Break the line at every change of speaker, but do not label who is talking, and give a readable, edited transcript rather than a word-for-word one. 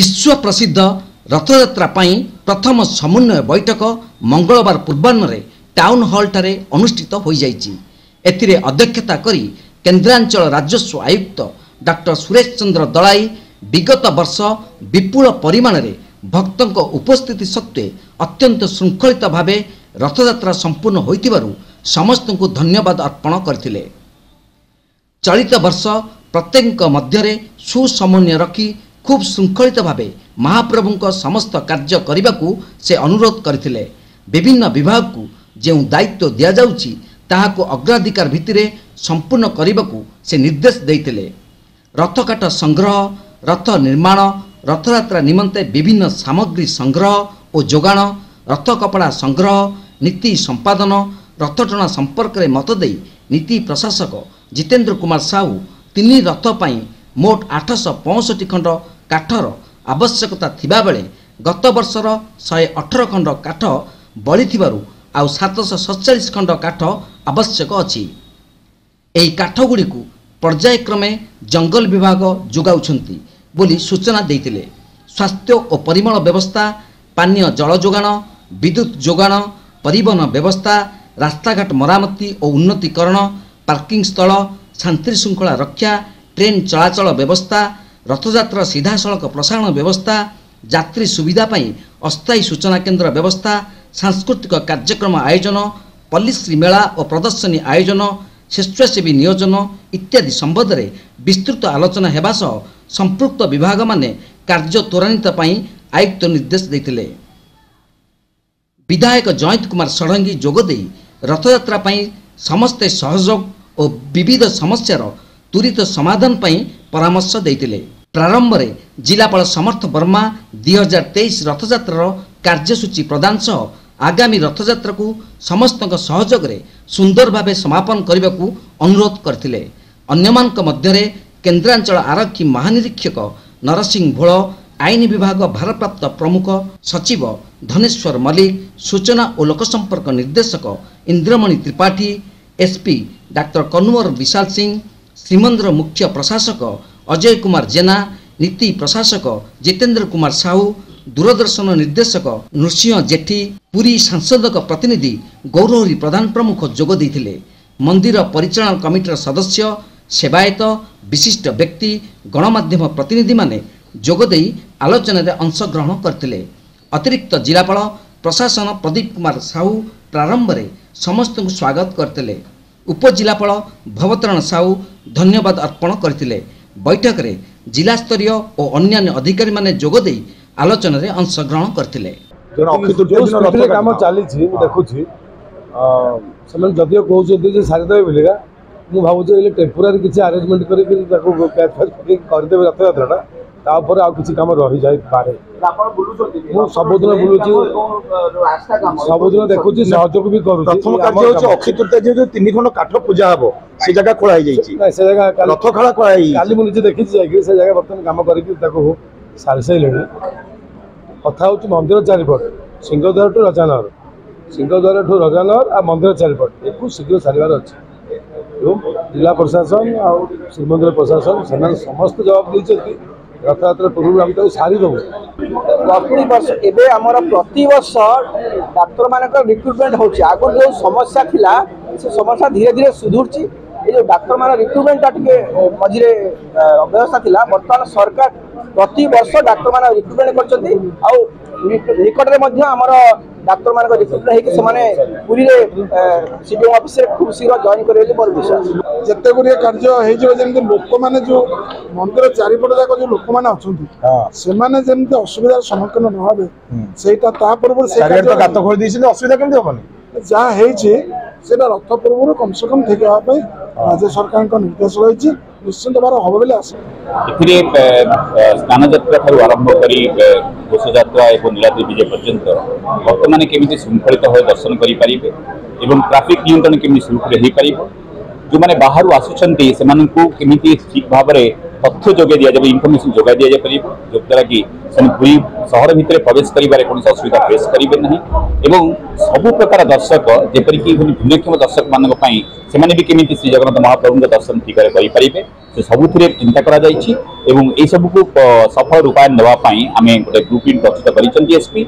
विश्व प्रसिद्ध रथयात्रा पाई प्रथम समन्वय बैठक मंगलवार पूर्वाह्न टाउन हॉल ठारे अनुष्ठित हो जाइछि। एथिरे अध्यक्षता करी केन्द्रांचल राजस्व आयुक्त डॉक्टर सुरेश चंद्र दलाई विगत वर्ष विपुल परिमाण रे भक्तों उपस्थिति सत्वे अत्यंत श्रृंखलित भावे रथयात्रा संपूर्ण होइतिबारु समस्त को धन्यवाद अर्पण करथिले। चलित वर्ष प्रत्येक मध्य सुसमन्वय रखी खूब श्रृंखलित भावे महाप्रभु समस्त कार्य करने को से अनुरोध करथिले। विभिन्न विभाग को जो दायित्व दिया जाउछि ताहाको अग्राधिकार भित्तिरे संपूर्ण करने को से निर्देश देइतिले। रथकाठ संग्रह, रथ निर्माण, रथयात्रा निमंते विभिन्न सामग्री संग्रह और जोगाण, रथ कपड़ा संग्रह, नीति संपादन, रथटଣା संपर्क में मत दे नीति प्रशासक जितेंद्र कुमार साहू 3 रथ पाई मोट 865 खंड काठर आवश्यकता थिबा बेले गत वर्षर 118 खंड काठ बली थिबारु आउ 747 खंड काठ आवश्यक अछि। एही काठ गुडी को पर्यायक्रमे जंगल विभाग जोगाउछंती बोली सूचना देइतिले। स्वास्थ्य और परिमल व्यवस्था, पानीय जल जोगाण, विद्युत जोगाण, परिवहन व्यवस्था, रास्ताघाट मरामती और उन्नतीकरण, पार्किंग स्थल, शांति श्रृंखला रक्षा, ट्रेन चलाचल व्यवस्था, रथयात्रा सीधा सड़क प्रसारण व्यवस्था, यात्री सुविधा पाई अस्थायी सूचना केन्द्र व्यवस्था, सांस्कृतिक कार्यक्रम आयोजन, पल्लीश्री मेला और प्रदर्शनी आयोजन, स्वेच्छासेवी नियोजन इत्यादि संबंध में विस्तृत आलोचना हेबा सह संपृक्त विभाग माने कार्य त्वरान्वित पाई आयुक्त निर्देश देइतिले। विधायक जयंत कुमार षडंगी जोगदे रथयात्रा पाई समस्ते सहयोग और विविध समस्यार त्वरित समाधान पाई परामर्श देइतिले। प्रारंभ में जिलापाल समर्थ वर्मा 2023 रथयात्रार कार्यसूची प्रदान सह आगामी रथयात्रा को समस्त सहयोग रे सुंदर भावे समापन करने को अनुरोध करथिले। अन्यमानक मध्यरे केन्द्रांचल आरक्षी महानिरीक्षक नरसिंह भोल, आईन विभाग भारप्राप्त प्रमुख सचिव धनेश्वर मल्लिक, सूचना और लोकसंपर्क निर्देशक इंद्रमणि त्रिपाठी, एसपी डॉक्टर कन्वर विशाल सिंह, श्रीमंदिर मुख्य प्रशासक अजय कुमार जेना, नीति प्रशासक जितेंद्र कुमार साहू, दूरदर्शन निर्देशक नृसिंह जेठी, पुरी सांसद प्रतिनिधि गौरहरी प्रधान प्रमुख जोग देइथिले। मंदिर परिचालन कमिटीर सदस्य, सेवायत, विशिष्ट व्यक्ति, गणमाध्यम प्रतिनिधि माने जोगदे आलोचना रे अंशग्रहण करथिले। अतिरिक्त जिलापाल प्रशासन प्रदीप कुमार साहू प्रारंभ में समस्त को स्वागत करथिले। उपजिलापाल भवतरण साहू धन्यवाद अर्पण करथिले। बैठक रे जिला स्तरीय और अन्य अधिकारी माने जोगदे आलोचना रे अंशग्रहण करथिले।
काम चली देखुची जदिव कहते सारीदे बोलिका मुझे भावुँ टेम्पोरारी किसी अरेंजमेंट करदे रथयात्रा तापर आ किसी कम रही जाए पारे। सबुदिन बुलूची सबुदिन देखुची सहयोग भी करूँ।
प्रथम कार्य होछि अक्षय तृतीया जो 3 खंड काठ पूजा हम से जगह खोला से जगह रथ खड़ा काली मुझे देखी से जगह बर्तमान कम कर सारी सारे कथा हूँ मंदिर चारिपट सिंहद्वार टू रजानगर, सिंहद्वार ठू रजानगर आ मंदिर चारिपट एक शीघ्र सारे अच्छे। जिला प्रशासन आ श्रीमंदिर प्रशासन से समस्त जवाब देते रथयात्रा पूर्व आम सारी दबू।
प्रति वर्ष एवं आमर प्रति वर्ष डाक्तर मान रिक्रुटमेंट हो आगे जो समस्या थिला से समस्या धीरे धीरे सुधुर्ची। ये जो डाक्तर मान रिक्रुटमेंट टे मझे अव्यवस्था थिला बर्तमान सरकार प्रति वर्ष डाक्तर मान रिक्रुटमेंट कर निकट में आमर डाक्तर मान रिक्रुटमेंट होने पूरी सीडीओ ऑफिस खूब शीघ्र जॉइन करेंगे मोर विश्वास।
जिते गुड़िए कार्य जमी लोक मैंने जो मंदिर चारिपट जाक जो लोक मैंने अच्छा असुविधार सम्मुखीन न हे से
गात खोली असुविधा केमती हेनी
जहाँ रथ पूर्व कम से कम ठीक हाँपाई राज्य सरकार निर्देश रही निश्चिंत भाव हम बोले आस।
स्नान यात्रा ठार आरंभ कर घोषयात्रा और नीलाद्री विजय पर्यंत भक्त मैंने केमी श्रृंखलित भाव दर्शन करेंगे और ट्राफिक नियंत्रण केमी सुरुखुरे हो पार। जो मैंने बाहर आसुँच से ठीक भाव में तथ्य जोगे दि जाए इनफर्मेशन जोगा दि जाए द्वारा कि पूरी सहर भितर प्रवेश कर कौन असुविधा फेस करेंगे ना एवं सबु प्रकार दर्शक जेपरिक भिन्नक्षम दर्शक मानी से भी केमी श्री जगन्नाथ महाप्रभु दर्शन ठीक करेंगे से सबुथ चिंता कर सबू को सफल रूपायन देवाई आम गोटे ग्रुप टीम प्रस्तुत कर एसपी